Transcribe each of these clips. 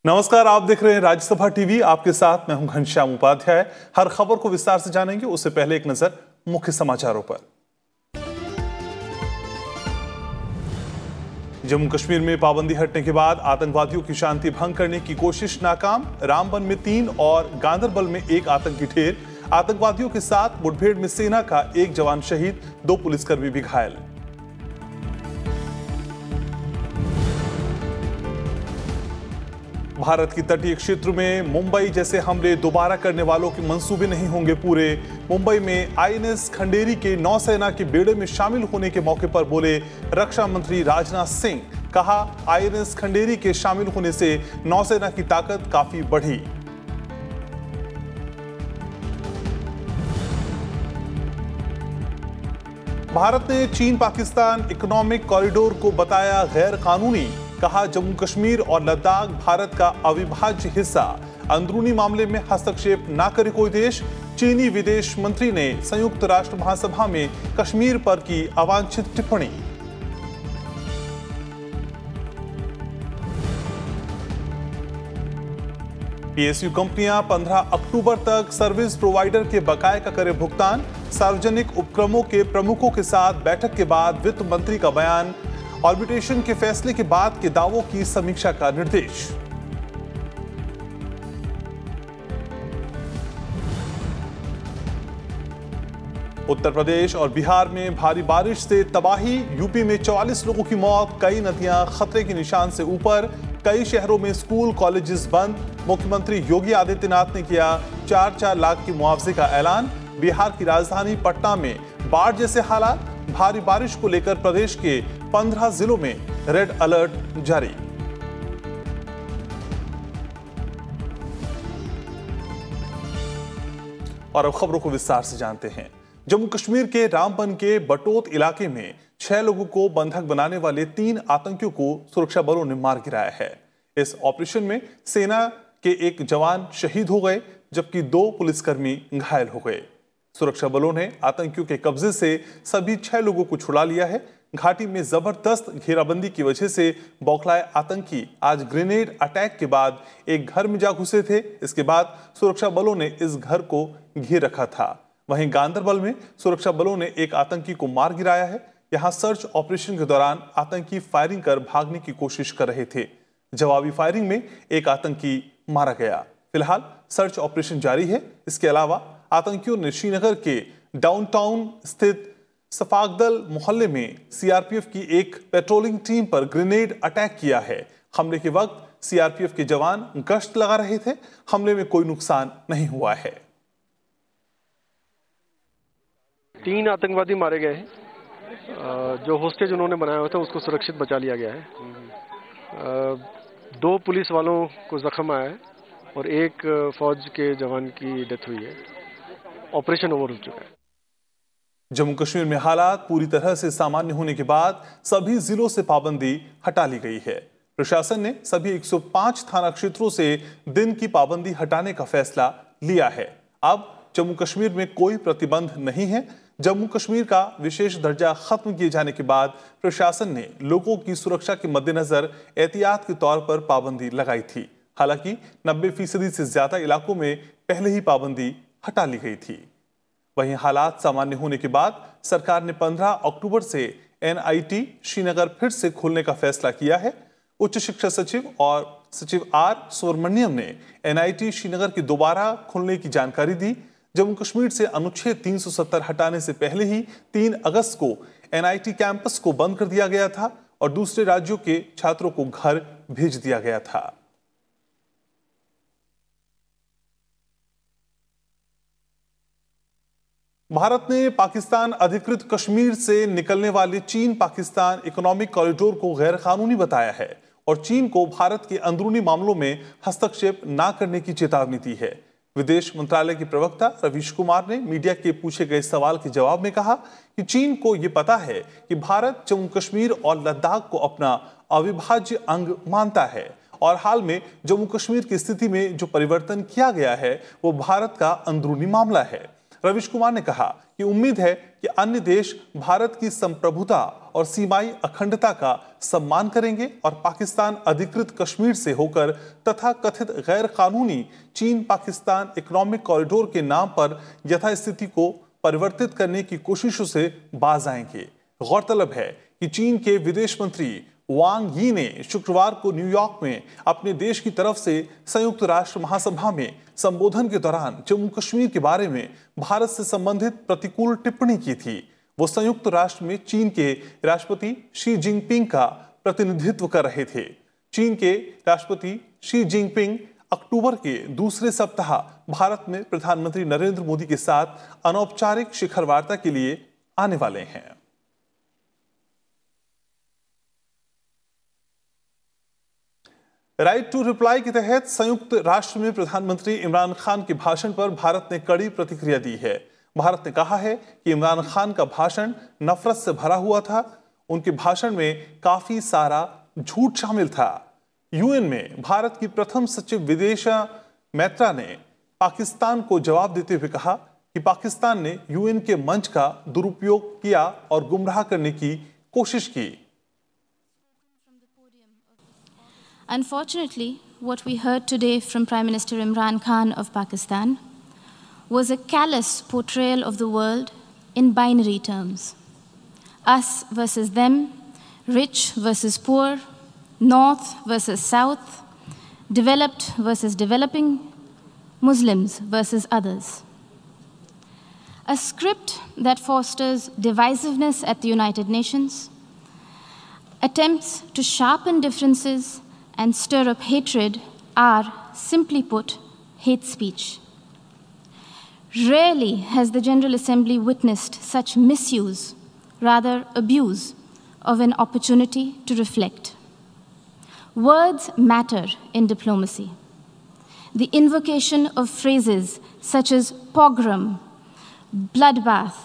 नमस्कार, आप देख रहे हैं राज्यसभा टीवी। आपके साथ मैं हूं घनश्याम उपाध्याय। हर खबर को विस्तार से जानेंगे, उससे पहले एक नजर मुख्य समाचारों पर। जम्मू कश्मीर में पाबंदी हटने के बाद आतंकवादियों की शांति भंग करने की कोशिश नाकाम। रामबन में 3 और गांदरबल में 1 आतंकी ढेर। आतंकवादियों के साथ मुठभेड़ में सेना का 1 जवान शहीद, 2 पुलिसकर्मी भी घायल। भारत की तटीय क्षेत्र में मुंबई जैसे हमले दोबारा करने वालों के मंसूबे नहीं होंगे पूरे। मुंबई में आईएनएस खंडेरी के नौसेना के बेड़े में शामिल होने के मौके पर बोले रक्षा मंत्री राजनाथ सिंह। कहा, आईएनएस खंडेरी के शामिल होने से नौसेना की ताकत काफी बढ़ी। भारत ने चीन पाकिस्तान इकोनॉमिक कॉरिडोर को बताया गैर कानूनी। कहा, जम्मू कश्मीर और लद्दाख भारत का अविभाज्य हिस्सा। अंदरूनी मामले में हस्तक्षेप न करे कोई देश। चीनी विदेश मंत्री ने संयुक्त राष्ट्र महासभा में कश्मीर पर की अवांछित टिप्पणी। पीएसयू कंपनियां 15 अक्टूबर तक सर्विस प्रोवाइडर के बकाये का करे भुगतान। सार्वजनिक उपक्रमों के प्रमुखों के साथ बैठक के बाद वित्त मंत्री का बयान। आर्बिट्रेशन के फैसले के बाद के दावों की समीक्षा का निर्देश। उत्तर प्रदेश और बिहार में भारी बारिश से तबाही। यूपी में 44 लोगों की मौत। कई नदियां खतरे के निशान से ऊपर। कई शहरों में स्कूल कॉलेजेस बंद। मुख्यमंत्री योगी आदित्यनाथ ने किया 4-4 लाख की मुआवजे का ऐलान। बिहार की राजधानी पटना में बाढ़ जैसे हालात। भारी बारिश को लेकर प्रदेश के 15 जिलों में रेड अलर्ट जारी। और अब खबरों को विस्तार से जानते हैं। जम्मू कश्मीर के रामबन के बटोत इलाके में 6 लोगों को बंधक बनाने वाले 3 आतंकियों को सुरक्षा बलों ने मार गिराया है। इस ऑपरेशन में सेना के 1 जवान शहीद हो गए, जबकि 2 पुलिसकर्मी घायल हो गए। सुरक्षा बलों ने आतंकियों के कब्जे से सभी 6 लोगों को छुड़ा लिया है। घाटी में जबरदस्त घेराबंदी की वजह से बौखलाए आतंकी आज ग्रेनेड अटैक के बाद एक घर में जा घुसे थे। इसके बाद सुरक्षा बलों ने इस घर को घेर रखा था। वहीं गांदरबल में सुरक्षा बलों ने एक आतंकी को मार गिराया है। यहां सर्च ऑपरेशन के दौरान आतंकी फायरिंग कर भागने की कोशिश कर रहे थे। जवाबी फायरिंग में एक आतंकी मारा गया। फिलहाल सर्च ऑपरेशन जारी है। इसके अलावा आतंकियों ने श्रीनगर के डाउनटाउन स्थित सफाकदल मोहल्ले में सीआरपीएफ की एक पेट्रोलिंग टीम पर ग्रेनेड अटैक किया है। हमले के वक्त सीआरपीएफ के जवान गश्त लगा रहे थे। हमले में कोई नुकसान नहीं हुआ है। 3 आतंकवादी मारे गए हैं। जो होस्टेज उन्होंने बनाया हुआ था उसको सुरक्षित बचा लिया गया है। 2 पुलिस वालों को जख्म आया है और 1 फौज के जवान की डेथ हुई है। ऑपरेशन ओवर हो चुका है। जम्मू कश्मीर में हालात पूरी तरह से सामान्य होने के बाद सभी जिलों से पाबंदी हटा ली गई है। प्रशासन ने सभी 105 थाना क्षेत्रों से दिन की पाबंदी हटाने का फैसला लिया है। अब जम्मू कश्मीर में कोई प्रतिबंध नहीं है। जम्मू कश्मीर का विशेष दर्जा खत्म किए जाने के बाद प्रशासन ने लोगों की सुरक्षा के मद्देनजर एहतियात के तौर पर पाबंदी लगाई थी। हालांकि 90% से ज्यादा इलाकों में पहले ही पाबंदी हटा ली गई थी। वहीं हालात सामान्य होने के बाद सरकार ने 15 अक्टूबर से एनआईटी श्रीनगर फिर से खोलने का फैसला किया है। उच्च शिक्षा सचिव और सचिव आर सुब्रमण्यम ने एनआईटी श्रीनगर की दोबारा खोलने की जानकारी दी। जम्मू कश्मीर से अनुच्छेद 370 हटाने से पहले ही 3 अगस्त को एनआईटी कैंपस को बंद कर दिया गया था और दूसरे राज्यों के छात्रों को घर भेज दिया गया था। भारत ने पाकिस्तान अधिकृत कश्मीर से निकलने वाले चीन पाकिस्तान इकोनॉमिक कॉरिडोर को गैर कानूनी बताया है और चीन को भारत के अंदरूनी मामलों में हस्तक्षेप न करने की चेतावनी दी है। विदेश मंत्रालय के प्रवक्ता रवीश कुमार ने मीडिया के पूछे गए सवाल के जवाब में कहा कि चीन को यह पता है कि भारत जम्मू कश्मीर और लद्दाख को अपना अविभाज्य अंग मानता है और हाल में जम्मू कश्मीर की स्थिति में जो परिवर्तन किया गया है वो भारत का अंदरूनी मामला है। रवीश कुमार ने कहा कि उम्मीद है कि अन्य देश भारत की संप्रभुता और सीमाई अखंडता का सम्मान करेंगे और पाकिस्तान अधिकृत कश्मीर से होकर तथा कथित गैर कानूनी चीन पाकिस्तान इकोनॉमिक कॉरिडोर के नाम पर यथास्थिति को परिवर्तित करने की कोशिशों से बाज आएंगे। गौरतलब है कि चीन के विदेश मंत्री वांग यी ने शुक्रवार को न्यूयॉर्क में अपने देश की तरफ से संयुक्त राष्ट्र महासभा में संबोधन के दौरान जम्मू कश्मीर के बारे में भारत से संबंधित प्रतिकूल टिप्पणी की थी। वो संयुक्त राष्ट्र में चीन के राष्ट्रपति शी जिनपिंग का प्रतिनिधित्व कर रहे थे। चीन के राष्ट्रपति शी जिनपिंग अक्टूबर के दूसरे सप्ताह भारत में प्रधानमंत्री नरेंद्र मोदी के साथ अनौपचारिक शिखर वार्ता के लिए आने वाले हैं। राइट टू रिप्लाई के तहत संयुक्त राष्ट्र में प्रधानमंत्री इमरान खान के भाषण पर भारत ने कड़ी प्रतिक्रिया दी है। भारत ने कहा है कि इमरान खान का भाषण नफरत से भरा हुआ था। उनके भाषण में काफी सारा झूठ शामिल था। यूएन में भारत की प्रथम सचिव विदिशा मैत्रा ने पाकिस्तान को जवाब देते हुए कहा कि पाकिस्तान ने यूएन के मंच का दुरुपयोग किया और गुमराह करने की कोशिश की। Unfortunately, what we heard today from Prime Minister Imran Khan of Pakistan was a callous portrayal of the world in binary terms. Us versus them, rich versus poor, north versus south, developed versus developing, Muslims versus others. A script that fosters divisiveness at the United Nations, attempts to sharpen differences and stir up hatred are, simply put, hate speech. Rarely has the General Assembly witnessed such misuse, rather abuse, of an opportunity to reflect. Words matter in diplomacy. The invocation of phrases such as pogrom, bloodbath,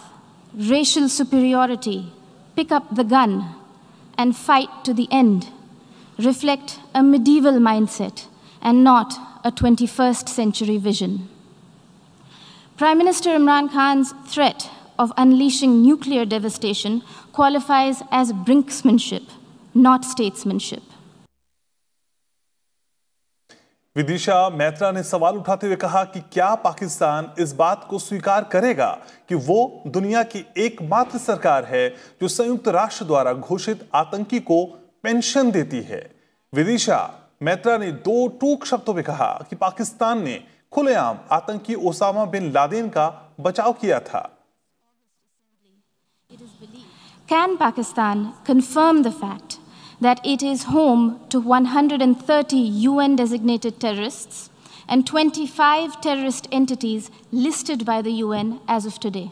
racial superiority, pick up the gun, and fight to the end reflect a medieval mindset and not a 21st century vision. Prime Minister Imran Khan's threat of unleashing nuclear devastation qualifies as brinksmanship, not statesmanship. Vidisha Maitra ने सवाल उठाते हुए कहा कि क्या पाकिस्तान इस बात को स्वीकार करेगा कि वो दुनिया की एकमात्र सरकार है जो संयुक्त राष्ट्र द्वारा घोषित आतंकी को पेंशन देती है। विदिशा मैत्रा ने दो टूक शब्दों में कहा कि पाकिस्तान ने खुलेआम आतंकी ओसामा बिन लादेन का बचाव किया था। Can Pakistan confirm the fact that it is home to 130 UN-designated terrorists and 25 terrorist entities listed by the UN as of today?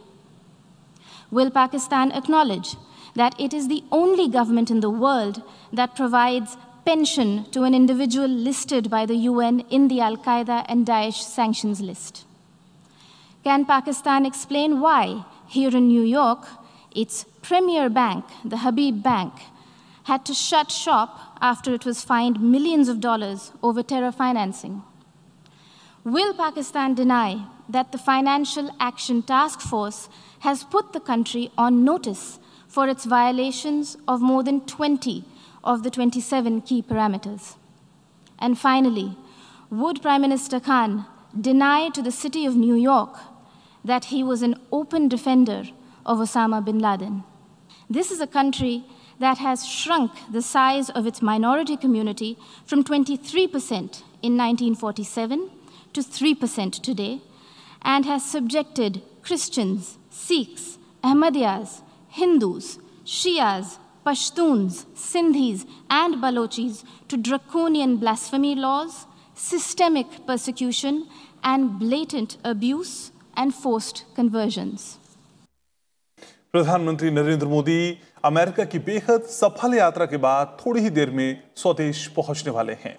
Will Pakistan acknowledge that it is the only government in the world that provides pension to an individual listed by the UN in the Al-Qaeda and Daesh sanctions list? Can Pakistan explain why, here in New York, its premier bank, the Habib Bank, had to shut shop after it was fined millions of dollars over terror financing? Will Pakistan deny that the Financial Action Task Force has put the country on notice for its violations of more than 20 of the 27 key parameters? And finally, would Prime Minister Khan deny to the city of New York that he was an open defender of Osama bin Laden? This is a country that has shrunk the size of its minority community from 23% in 1947 to 3% today, and has subjected Christians, Sikhs, Ahmadiyas, Hindus, Shias, Pashtuns, Sindhis, and Balochis to draconian blasphemy laws, systemic persecution, and blatant abuse and forced conversions. प्रधानमंत्री Narendra Modi America की बेहद सफल यात्रा के बाद थोड़ी ही देर में स्वदेश पहुंचने वाले हैं।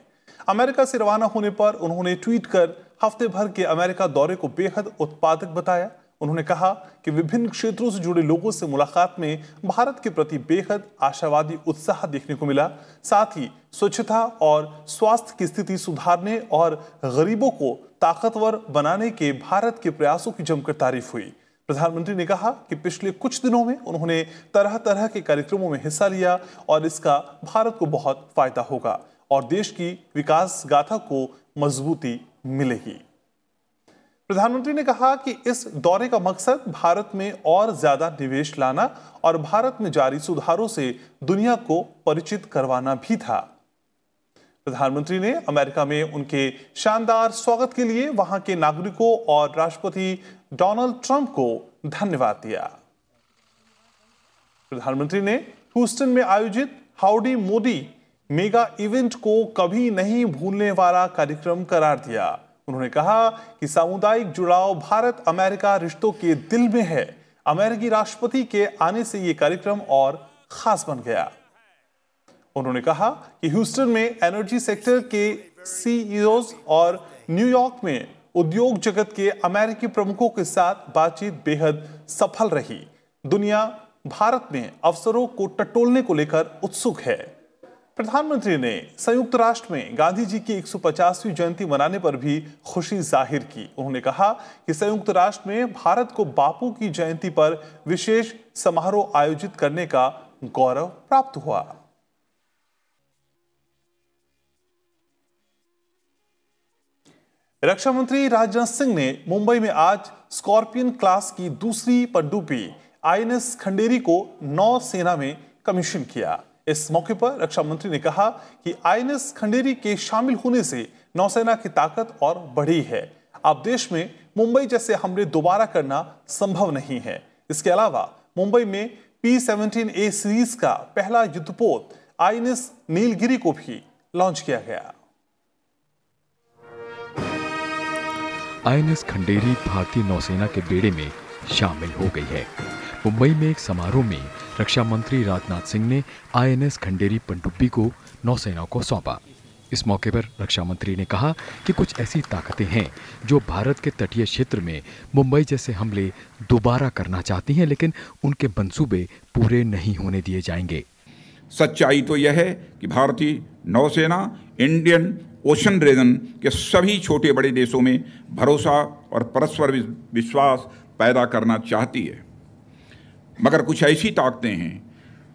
अमेरिका से रवाना होने पर उन्होंने ट्वीट कर हफ्ते भर के अमेरिका दौरे को बेहद उत्पादक बताया। उन्होंने कहा कि विभिन्न क्षेत्रों से जुड़े लोगों से मुलाकात में भारत के प्रति बेहद आशावादी उत्साह देखने को मिला। साथ ही स्वच्छता और स्वास्थ्य की स्थिति सुधारने और गरीबों को ताकतवर बनाने के भारत के प्रयासों की जमकर तारीफ हुई। प्रधानमंत्री ने कहा कि पिछले कुछ दिनों में उन्होंने तरह तरह के कार्यक्रमों में हिस्सा लिया और इसका भारत को बहुत फायदा होगा और देश की विकास गाथा को मजबूती मिलेगी। प्रधानमंत्री ने कहा कि इस दौरे का मकसद भारत में और ज्यादा निवेश लाना और भारत में जारी सुधारों से दुनिया को परिचित करवाना भी था। प्रधानमंत्री ने अमेरिका में उनके शानदार स्वागत के लिए वहां के नागरिकों और राष्ट्रपति डोनाल्ड ट्रंप को धन्यवाद दिया। प्रधानमंत्री ने ह्यूस्टन में आयोजित हाउडी मोदी मेगा इवेंट को कभी नहीं भूलने वाला कार्यक्रम करार दिया। उन्होंने कहा कि सामुदायिक जुड़ाव भारत अमेरिका रिश्तों के दिल में है। अमेरिकी राष्ट्रपति के आने से यह कार्यक्रम और खास बन गया। उन्होंने कहा कि ह्यूस्टन में एनर्जी सेक्टर के सीईओज और न्यूयॉर्क में उद्योग जगत के अमेरिकी प्रमुखों के साथ बातचीत बेहद सफल रही। दुनिया भारत में अवसरों को टटोलने को लेकर उत्सुक है। प्रधानमंत्री ने संयुक्त राष्ट्र में गांधी जी की 150वीं जयंती मनाने पर भी खुशी जाहिर की। उन्होंने कहा कि संयुक्त राष्ट्र में भारत को बापू की जयंती पर विशेष समारोह आयोजित करने का गौरव प्राप्त हुआ। रक्षा मंत्री राजनाथ सिंह ने मुंबई में आज स्कॉर्पियन क्लास की दूसरी पनडुब्बी आईएनएस खंडेरी को नौसेना में कमीशन किया। इस मौके पर रक्षा मंत्री ने कहा कि आईएनएस खंडेरी के शामिल होने से नौसेना की ताकत और बढ़ी है। अब देश में मुंबई जैसे हमले दोबारा करना संभव नहीं है। इसके अलावा मुंबई में P-17A सीरीज का पहला युद्धपोत आईएनएस नीलगिरी को भी लॉन्च किया गया। आईएनएस खंडेरी भारतीय नौसेना के बेड़े में शामिल हो गई है। मुंबई में एक समारोह में रक्षा मंत्री राजनाथ सिंह ने आईएनएस खंडेरी पनडुब्बी को नौसेना को सौंपा। इस मौके पर रक्षा मंत्री ने कहा कि कुछ ऐसी ताकतें हैं जो भारत के तटीय क्षेत्र में मुंबई जैसे हमले दोबारा करना चाहती हैं, लेकिन उनके मंसूबे पूरे नहीं होने दिए जाएंगे। सच्चाई तो यह है कि भारतीय नौसेना इंडियन ओशन रीजन के सभी छोटे बड़े देशों में भरोसा और परस्पर विश्वास पैदा करना चाहती है, मगर कुछ ऐसी ताकतें हैं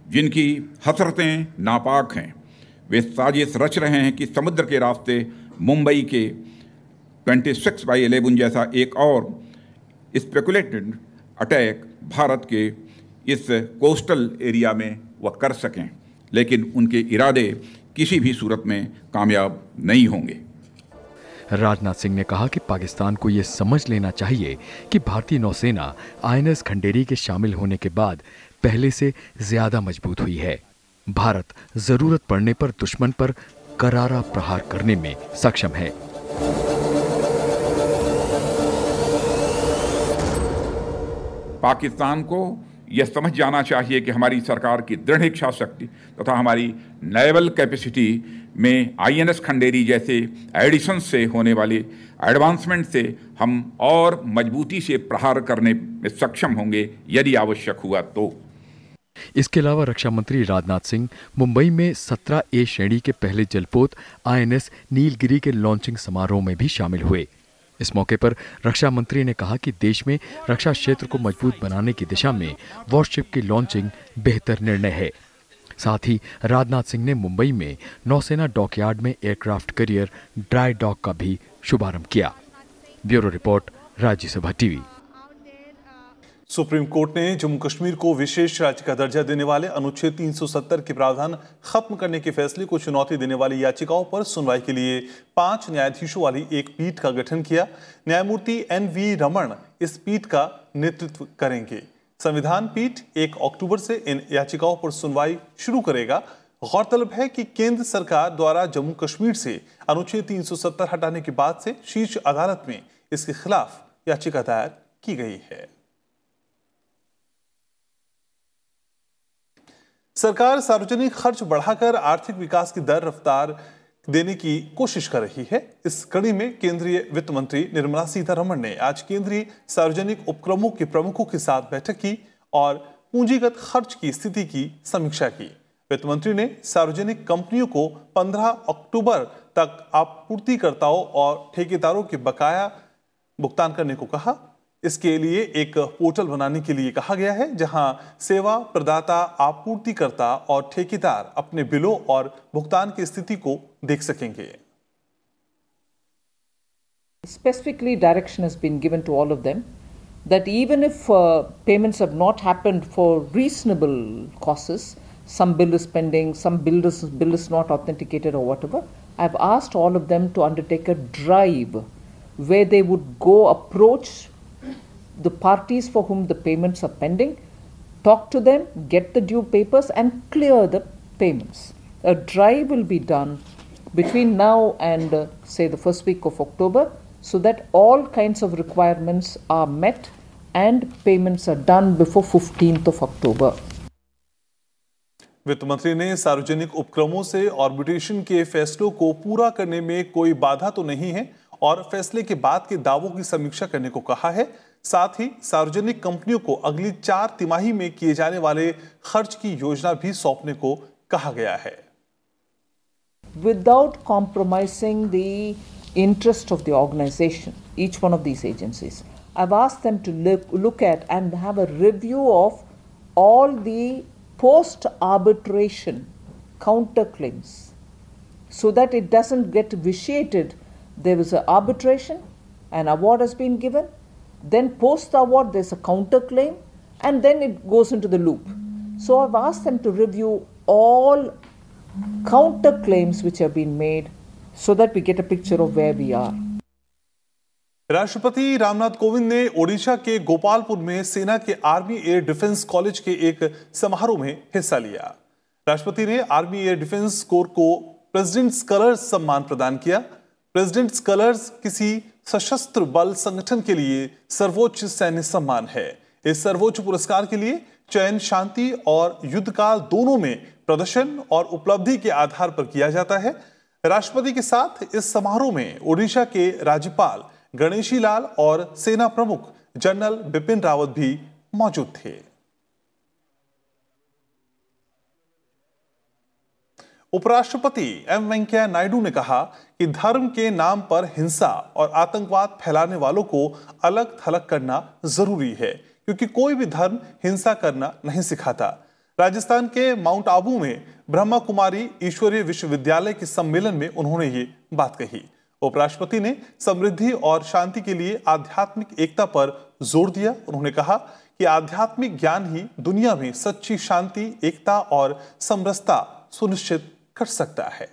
जिनकी हसरतें नापाक हैं। वे साजिश रच रहे हैं कि समुद्र के रास्ते मुंबई के 26/11 जैसा एक और स्पेकुलेटेड अटैक भारत के इस कोस्टल एरिया में वह कर सकें, लेकिन उनके इरादे किसी भी सूरत में कामयाब नहीं होंगे। राजनाथ सिंह ने कहा कि पाकिस्तान को यह समझ लेना चाहिए कि भारतीय नौसेना आईएनएस खंडेरी के शामिल होने के बाद पहले से ज्यादा मजबूत हुई है। भारत जरूरत पड़ने पर दुश्मन पर करारा प्रहार करने में सक्षम है। पाकिस्तान को यह समझ जाना चाहिए कि हमारी सरकार की दृढ़ इच्छा शक्ति तथा हमारी नेवल कैपेसिटी में आईएनएस खंडेरी जैसे एडिशन से होने वाले एडवांसमेंट से हम और मजबूती से प्रहार करने में सक्षम होंगे यदि आवश्यक हुआ तो। इसके अलावा रक्षा मंत्री राजनाथ सिंह मुंबई में 17A श्रेणी के पहले जलपोत आईएनएस नीलगिरी के लॉन्चिंग समारोह में भी शामिल हुए। इस मौके पर रक्षा मंत्री ने कहा कि देश में रक्षा क्षेत्र को मजबूत बनाने की दिशा में वॉरशिप की लॉन्चिंग बेहतर निर्णय है। साथ ही राजनाथ सिंह ने मुंबई में नौसेना डॉकयार्ड में एयरक्राफ्ट कैरियर ड्राई डॉक का भी शुभारंभ किया। Bureau report, Rajya Sabha TV. Supreme court ने जम्मू कश्मीर को विशेष राज्य का दर्जा देने वाले अनुच्छेद 370 के प्रावधान खत्म करने के फैसले को चुनौती देने वाली याचिकाओं पर सुनवाई के लिए 5 न्यायाधीशों वाली एक पीठ का गठन किया। न्यायमूर्ति NV रमण इस पीठ का नेतृत्व करेंगे। संविधान पीठ 1 अक्टूबर से इन याचिकाओं पर सुनवाई शुरू करेगा। गौरतलब है कि केंद्र सरकार द्वारा जम्मू कश्मीर से अनुच्छेद 370 हटाने के बाद से शीर्ष अदालत में इसके खिलाफ याचिका दायर की गई है। सरकार सार्वजनिक खर्च बढ़ाकर आर्थिक विकास की दर रफ्तार देने की कोशिश कर रही है। इस कड़ी में केंद्रीय वित्त मंत्री निर्मला सीतारमण ने आज केंद्रीय सार्वजनिक उपक्रमों के प्रमुखों के साथ बैठक की और पूंजीगत खर्च की स्थिति की समीक्षा की। वित्त मंत्री ने सार्वजनिक कंपनियों को 15 अक्टूबर तक आपूर्तिकर्ताओं और ठेकेदारों के बकाया भुगतान करने को कहा। इसके लिए एक पोर्टल बनाने के लिए कहा गया है, जहां सेवा प्रदाता, आपूर्तिकर्ता और ठेकेदार अपने बिलों और भुगतान की स्थिति को देख सकेंगे। Specifically, direction has been given to all of them that even if payments have not happened for reasonable causes, some bill is pending, some bill is not authenticated or whatever, I've asked all of them to undertake a drive where they would go approach the parties for whom the payments are pending, talk to them, get the due papers and clear the payments. A drive will be done between now and say the first week of October, so that all kinds of requirements are met and payments are done before 15th of October. वित्त मंत्री ने सार्वजनिक उपक्रमों से arbitration के फैसलों को पूरा करने में कोई बाधा तो नहीं है और फैसले के बाद के दावों की समीक्षा करने को कहा है। साथ ही सार्वजनिक कंपनियों को अगली 4 तिमाही में किए जाने वाले खर्च की योजना भी सौंपने को कहा गया है। Without compromising the interest of the organization, each one of these agencies, I've asked them to look at and have a review of all the post-arbitration counterclaims so that it doesn't get vitiated. There was an arbitration, an award has been given, then post the award there's a counterclaim, and then it goes into the loop. So I've asked them to review all counterclaims which have been made so that we get a picture of where we are. राष्ट्रपति रामनाथ कोविंद ने ओडिशा के गोपालपुर में सेना के army air defence college के एक समारोह में हिस्सा लिया। राष्ट्रपति ने आर्मी एयर डिफेंस कोर को प्रेसिडेंट्स कलर्स सम्मान प्रदान किया। प्रेसिडेंट्स कलर्स किसी सशस्त्र बल संगठन के लिए सर्वोच्च सैन्य सम्मान है। इस सर्वोच्च पुरस्कार के लिए चयन शांति और युद्धकाल दोनों में प्रदर्शन और उपलब्धि के आधार पर किया जाता है। राष्ट्रपति के साथ इस समारोह में ओडिशा के राज्यपाल गणेशी लाल और सेना प्रमुख जनरल बिपिन रावत भी मौजूद थे। उपराष्ट्रपति एम वेंकैया नायडू ने कहा कि धर्म के नाम पर हिंसा और आतंकवाद फैलाने वालों को अलग थलग करना जरूरी है, क्योंकि कोई भी धर्म हिंसा करना नहीं सिखाता। राजस्थान के माउंट आबू में ब्रह्मा कुमारी ईश्वरीय विश्वविद्यालय के सम्मेलन में उन्होंने ये बात कही। उपराष्ट्रपति ने समृद्धि और शांति के लिए आध्यात्मिक एकता पर जोर दिया। उन्होंने कहा कि आध्यात्मिक ज्ञान ही दुनिया में सच्ची शांति, एकता और समरसता सुनिश्चित कर सकता है।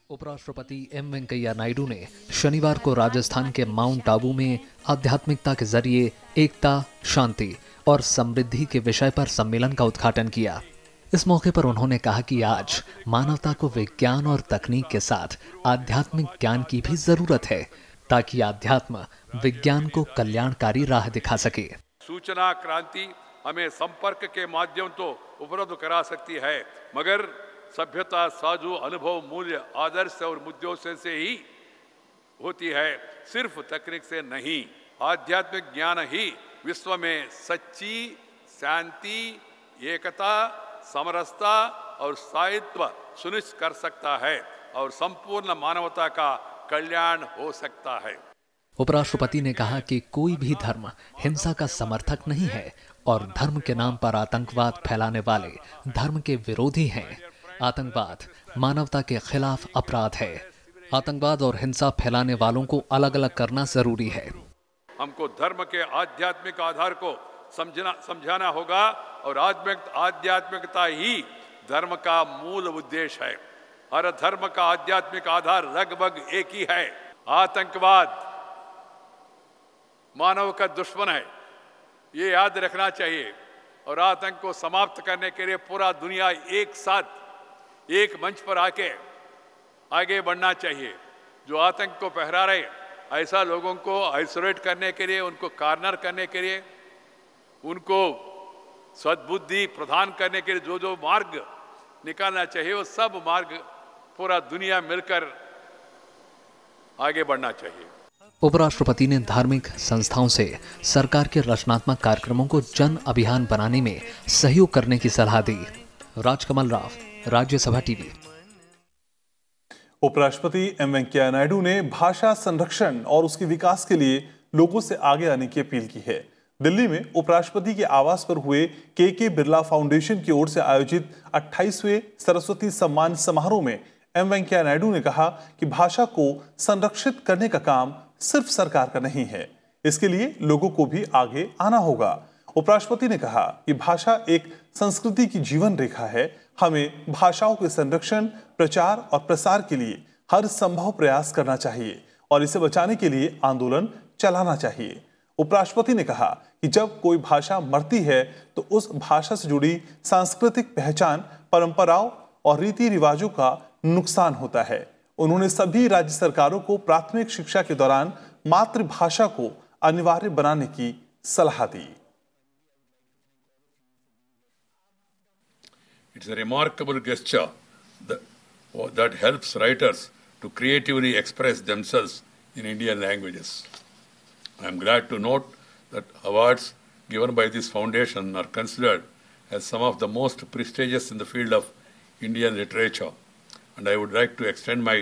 उपराष्ट्रपति एम वेंकैया नायडू ने शनिवार को राजस्थान के माउंट आबू में आध्यात्मिकता के जरिए एकता, शांति और समृद्धि के विषय पर सम्मेलन का उद्घाटन किया। इस मौके पर उन्होंने कहा कि आज मानवता को विज्ञान और तकनीक के साथ आध्यात्मिक ज्ञान की भी जरूरत है, ताकि आध्यात्म विज्ञान को कल्याणकारी राह दिखा सके। सूचना क्रांति हमें संपर्क के माध्यम तो उपलब्ध करा सकती है, मगर सभ्यता, साझू अनुभव, मूल्य, आदर्श और मुद्दों से ही होती है, सिर्फ तकनीक से नहीं। आध्यात्मिक ज्ञान ही विश्व में सच्ची शांति, एकता, समरसता और स्थायित्व सुनिश्चित कर सकता है और संपूर्ण मानवता का कल्याण हो सकता है। उपराष्ट्रपति ने कहा कि कोई भी धर्म हिंसा का समर्थक नहीं है और धर्म के नाम पर आतंकवाद फैलाने वाले धर्म के विरोधी हैं। आतंकवाद मानवता के खिलाफ अपराध है। आतंकवाद और हिंसा फैलाने वालों को अलग अलग करना जरूरी है। हमको धर्म के आध्यात्मिक आधार को समझाना होगा और आध्यात्मिकता ही धर्म का मूल उद्देश्य है। हर धर्म का आध्यात्मिक आधार लगभग एक ही है। आतंकवाद मानव का दुश्मन है, ये याद रखना चाहिए और आतंक को समाप्त करने के लिए पूरा दुनिया एक साथ एक मंच पर आके आगे बढ़ना चाहिए। जो आतंक को फैला रहे, ऐसा लोगों को आइसोलेट करने के लिए, उनको कॉर्नर करने के लिए, उनको सद्बुद्धि प्रदान करने के लिए जो मार्ग निकालना चाहिए, वो सब मार्ग पूरा दुनिया मिलकर आगे बढ़ना चाहिए। उपराष्ट्रपति ने धार्मिक संस्थाओं से सरकार के रचनात्मक कार्यक्रमों को जन अभियान बनाने में सहयोग करने की सलाह दी। राजकमल राव, राज्यसभा टीवी। उपराष्ट्रपति एम वेंकैया नायडू ने भाषा संरक्षण और उसके विकास के लिए लोगों से आगे आने की अपील की है। दिल्ली में उपराष्ट्रपति के आवास पर हुए के बिरला फाउंडेशन की ओर से आयोजित 28वें सरस्वती सम्मान समारोह में एम वेंकैया नायडू ने कहा कि भाषा को संरक्षित करने का काम सिर्फ सरकार का नहीं है, इसके लिए लोगों को भी आगे आना होगा। उपराष्ट्रपति ने कहा कि भाषा एक संस्कृति की जीवन रेखा है। हमें भाषाओं के संरक्षण, प्रचार और प्रसार के लिए हर संभव प्रयास करना चाहिए और इसे बचाने के लिए आंदोलन चलाना चाहिए। उपराष्ट्रपति ने कहा कि जब कोई भाषा मरती है तो उस भाषा से जुड़ी सांस्कृतिक पहचान, परंपराओं और रीति रिवाजों का नुकसान होता है। उन्होंने सभी राज्य सरकारों को प्राथमिक शिक्षा के दौरान मातृभाषा को अनिवार्य बनाने की सलाह दी। It's a remarkable gesture that helps writers to creatively express themselves in Indian languages. I am glad to note that awards given by this foundation are considered as some of the most prestigious in the field of Indian literature, and I would like to extend my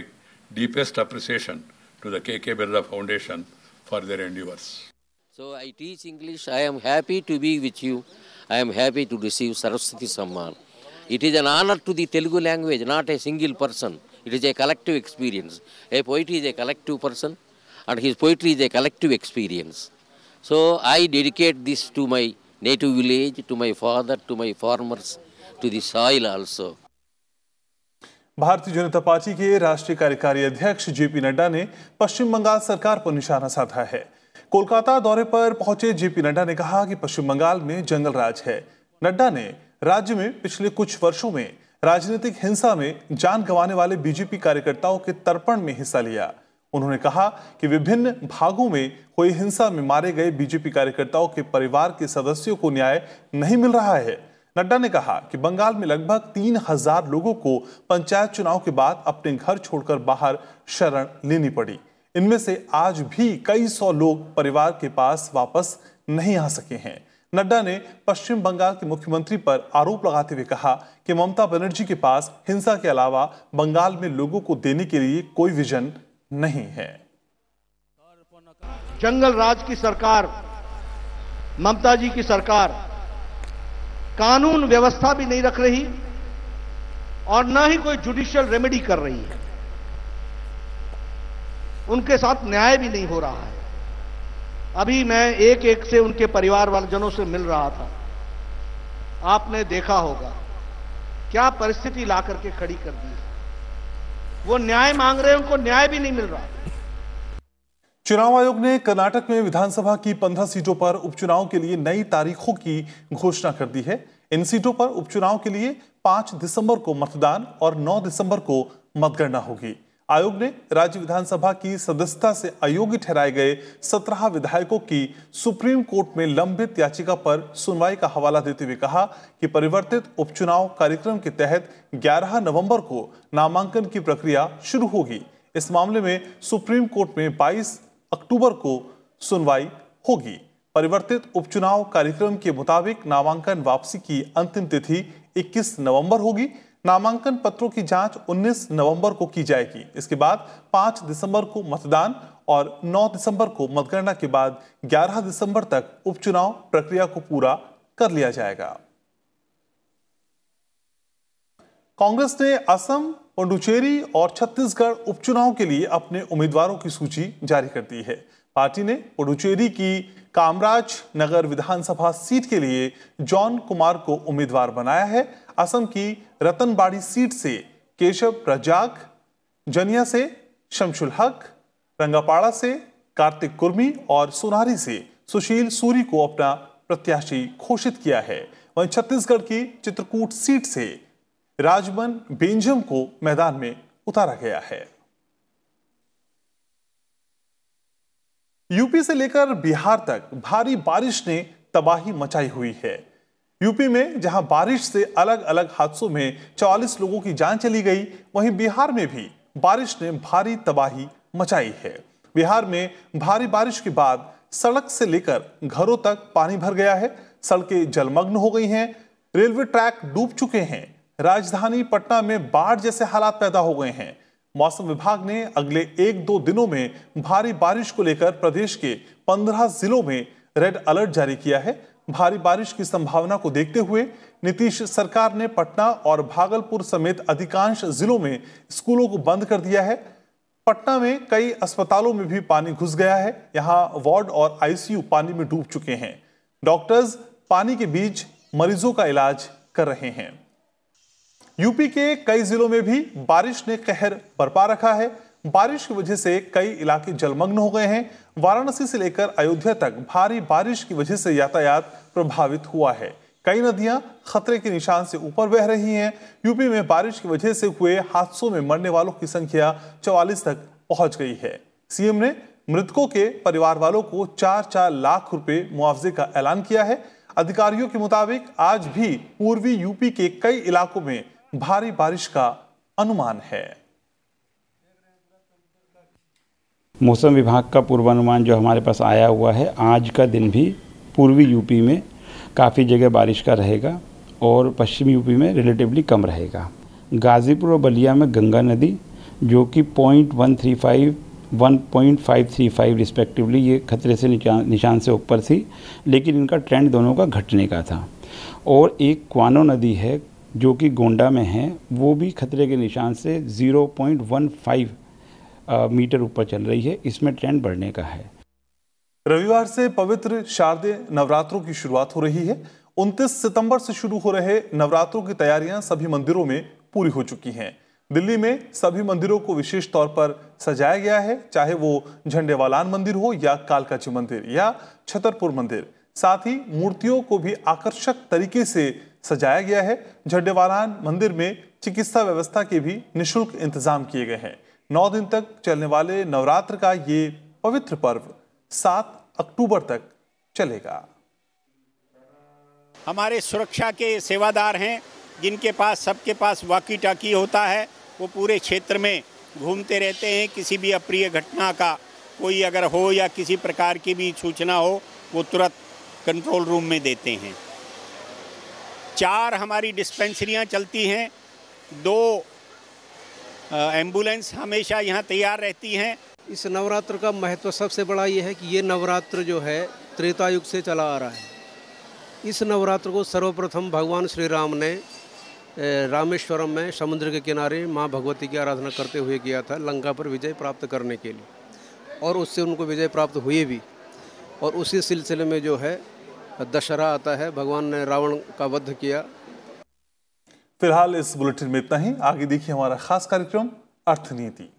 deepest appreciation to the K.K. Birla Foundation for their endeavors. So I teach English. I am happy to be with you. I am happy to receive Saraswati Samman. It is an honor to the Telugu language, not a single person. It is a collective experience. A poet is a collective person, and his poetry is a collective experience. So I dedicate this to my native village, to my father, to my farmers, to the soil also. Bharatiya Janata party के राष्ट्रीय कार्यकारी अध्यक्ष JP Nadda ने पश्चिम बंगाल सरकार पर निशाना साधा है। कोलकाता दौरे पर पहुंचे जेपी नड्डा ने कहा कि पश्चिम बंगाल में जंगल राज है। नड्डा ने राज्य में पिछले कुछ वर्षों में राजनीतिक हिंसा में जान गंवाने वाले बीजेपी कार्यकर्ताओं के तर्पण में हिस्सा लिया। उन्होंने कहा कि विभिन्न भागों में हुई हिंसा में मारे गए बीजेपी कार्यकर्ताओं के परिवार के सदस्यों को न्याय नहीं मिल रहा है। नड्डा ने कहा कि बंगाल में लगभग 3000 लोगों को पंचायत चुनाव के बाद अपने घर छोड़कर बाहर शरण लेनी पड़ी। इनमें से आज भी कई सौ लोग परिवार के पास वापस नहीं आ सके हैं। नड्डा ने पश्चिम बंगाल के मुख्यमंत्री पर आरोप लगाते हुए कहा कि ममता बनर्जी के पास हिंसा के अलावा बंगाल में लोगों को देने के लिए कोई विजन नहीं है। जंगल राज की सरकार, ममता जी की सरकार कानून व्यवस्था भी नहीं रख रही और न ही कोई जुडिशियल रेमेडी कर रही है। उनके साथ न्याय भी नहीं हो रहा है। अभी मैं एक एक से उनके परिवार वालजनों से मिल रहा था। आपने देखा होगा क्या परिस्थिति ला करके खड़ी कर दी। वो न्याय मांग रहे हैं, उनको न्याय भी नहीं मिल रहा। चुनाव आयोग ने कर्नाटक में विधानसभा की 15 सीटों पर उपचुनाव के लिए नई तारीखों की घोषणा कर दी है। इन सीटों पर उपचुनाव के लिए 5 दिसंबर को मतदान और 9 दिसंबर को मतगणना होगी। आयोग ने राज्य विधानसभा की सदस्यता से अयोग्य ठहराए गए 17 विधायकों की सुप्रीम कोर्ट में लंबित याचिका पर सुनवाई का हवाला देते हुए कहा कि परिवर्तित उपचुनाव कार्यक्रम के तहत 11 नवंबर को नामांकन की प्रक्रिया शुरू होगी। इस मामले में सुप्रीम कोर्ट में 22 अक्टूबर को सुनवाई होगी। परिवर्तित उपचुनाव कार्यक्रम के मुताबिक नामांकन वापसी की अंतिम तिथि 21 नवंबर होगी। नामांकन पत्रों की जांच 19 नवंबर को की जाएगी। इसके बाद 5 दिसंबर को मतदान और 9 दिसंबर को मतगणना के बाद 11 दिसंबर तक उपचुनाव प्रक्रिया को पूरा कर लिया जाएगा। कांग्रेस ने असम, पुडुचेरी और छत्तीसगढ़ उपचुनाव के लिए अपने उम्मीदवारों की सूची जारी कर दी है। पार्टी ने पुडुचेरी की कामराज नगर विधानसभा सीट के लिए जॉन कुमार को उम्मीदवार बनाया है। असम की रतनबाड़ी सीट से केशव प्रजाग, जनिया से शमशुल हक, रंगापाड़ा से कार्तिक कुर्मी और सोनारी से सुशील सूरी को अपना प्रत्याशी घोषित किया है। वहीं छत्तीसगढ़ की चित्रकूट सीट से राजमन बेंजम को मैदान में उतारा गया है। यूपी से लेकर बिहार तक भारी बारिश ने तबाही मचाई हुई है। यूपी में जहां बारिश से अलग अलग हादसों में 44 लोगों की जान चली गई, वहीं बिहार में भी बारिश ने भारी तबाही मचाई है। बिहार में भारी बारिश के बाद सड़क से लेकर घरों तक पानी भर गया है। सड़कें जलमग्न हो गई हैं, रेलवे ट्रैक डूब चुके हैं। राजधानी पटना में बाढ़ जैसे हालात पैदा हो गए हैं। मौसम विभाग ने अगले 1-2 दिनों में भारी बारिश को लेकर प्रदेश के 15 जिलों में रेड अलर्ट जारी किया है। भारी बारिश की संभावना को देखते हुए नीतीश सरकार ने पटना और भागलपुर समेत अधिकांश जिलों में स्कूलों को बंद कर दिया है। पटना में कई अस्पतालों में भी पानी घुस गया है। यहां वार्ड और आईसीयू पानी में डूब चुके हैं। डॉक्टर्स पानी के बीच मरीजों का इलाज कर रहे हैं। यूपी के कई जिलों में भी बारिश ने कहर बरपा रखा है। बारिश की वजह से कई इलाके जलमग्न हो गए हैं। वाराणसी से लेकर अयोध्या तक भारी बारिश की वजह से यातायात प्रभावित हुआ है। कई नदियां खतरे के निशान से ऊपर बह रही हैं। यूपी में बारिश की वजह से हुए हादसों में मरने वालों की संख्या 44 तक पहुंच गई है। सीएम ने मृतकों के परिवार वालों को 4-4 लाख रुपए मुआवजे का ऐलान किया है। अधिकारियों के मुताबिक आज भी पूर्वी यूपी के कई इलाकों में भारी बारिश का अनुमान है। मौसम विभाग का पूर्वानुमान जो हमारे पास आया हुआ है, आज का दिन भी पूर्वी यूपी में काफ़ी जगह बारिश का रहेगा और पश्चिमी यूपी में रिलेटिवली कम रहेगा। गाज़ीपुर और बलिया में गंगा नदी जो कि 0.135 1.535 रिस्पेक्टिवली ये खतरे से निशान से ऊपर थी, लेकिन इनका ट्रेंड दोनों का घटने का था। और एक क्वानो नदी है जो कि गोंडा में है, वो भी खतरे के निशान से 0.15 मीटर ऊपर चल रही है। इसमें ट्रेंड बढ़ने का है। रविवार से पवित्र शारदीय नवरात्रों की शुरुआत हो रही है। 29 सितंबर से शुरू हो रहे नवरात्रों की तैयारियां सभी मंदिरों में पूरी हो चुकी हैं। दिल्ली में सभी मंदिरों को विशेष तौर पर सजाया गया है, चाहे वो झंडेवालान मंदिर हो या कालकाजी मंदिर या छतरपुर मंदिर। साथ ही मूर्तियों को भी आकर्षक तरीके से सजाया गया है। झंडेवालान मंदिर में चिकित्सा व्यवस्था के भी निःशुल्क इंतजाम किए गए हैं। 9 दिन तक चलने वाले नवरात्र का ये पवित्र पर्व 7 अक्टूबर तक चलेगा। हमारे सुरक्षा के सेवादार हैं, जिनके पास सबके पास वॉकी टॉकी होता है। वो पूरे क्षेत्र में घूमते रहते हैं। किसी भी अप्रिय घटना का कोई अगर हो या किसी प्रकार की भी सूचना हो, वो तुरंत कंट्रोल रूम में देते हैं। 4 हमारी डिस्पेंसरियां चलती हैं। 2 एम्बुलेंस हमेशा यहाँ तैयार रहती हैं। इस नवरात्र का महत्व सबसे बड़ा ये है कि ये नवरात्र जो है त्रेता युग से चला आ रहा है। इस नवरात्र को सर्वप्रथम भगवान श्री राम ने रामेश्वरम में समुद्र के किनारे माँ भगवती की आराधना करते हुए किया था, लंका पर विजय प्राप्त करने के लिए, और उससे उनको विजय प्राप्त हुई भी। और उसी सिलसिले में जो है दशहरा आता है, भगवान ने रावण का वध किया। फिलहाल इस बुलेटिन में इतना ही। आगे देखिए हमारा खास कार्यक्रम अर्थनीति।